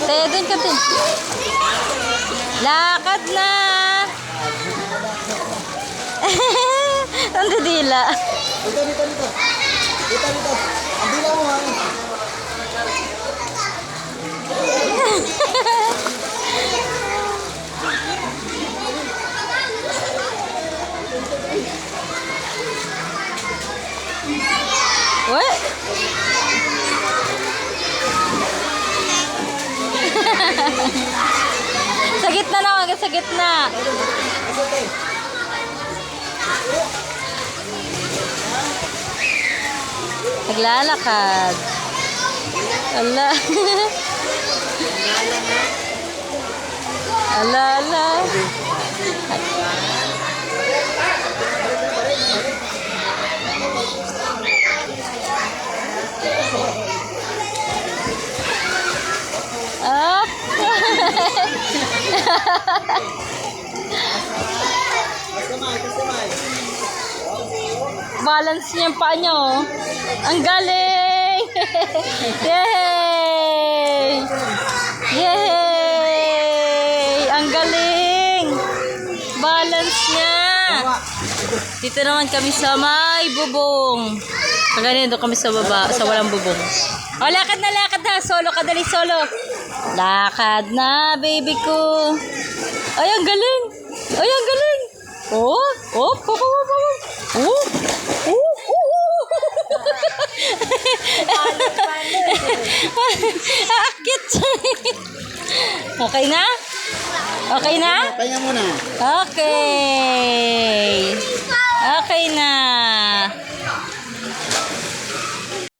Tayo dun ka din. Lakad na. Ang didila. Dito. Dito. Ang dila mo, ha? What? Sa gitna na, hanggang sa gitna. Naglalakad. Ala. Ala. Ah. Balance niya yung paa niya, oh. Ang galing! Yay! Yay! Ang galing! Balance niya! Dito naman kami sa may bubong. Ganito kami sa baba, sa walang bubong. Oh, lakad na. Solo ka, dali solo. Lakad na, baby ko. Ay, ang galing. Oh. Akit. Okay na? Pahinga muna. Okay na.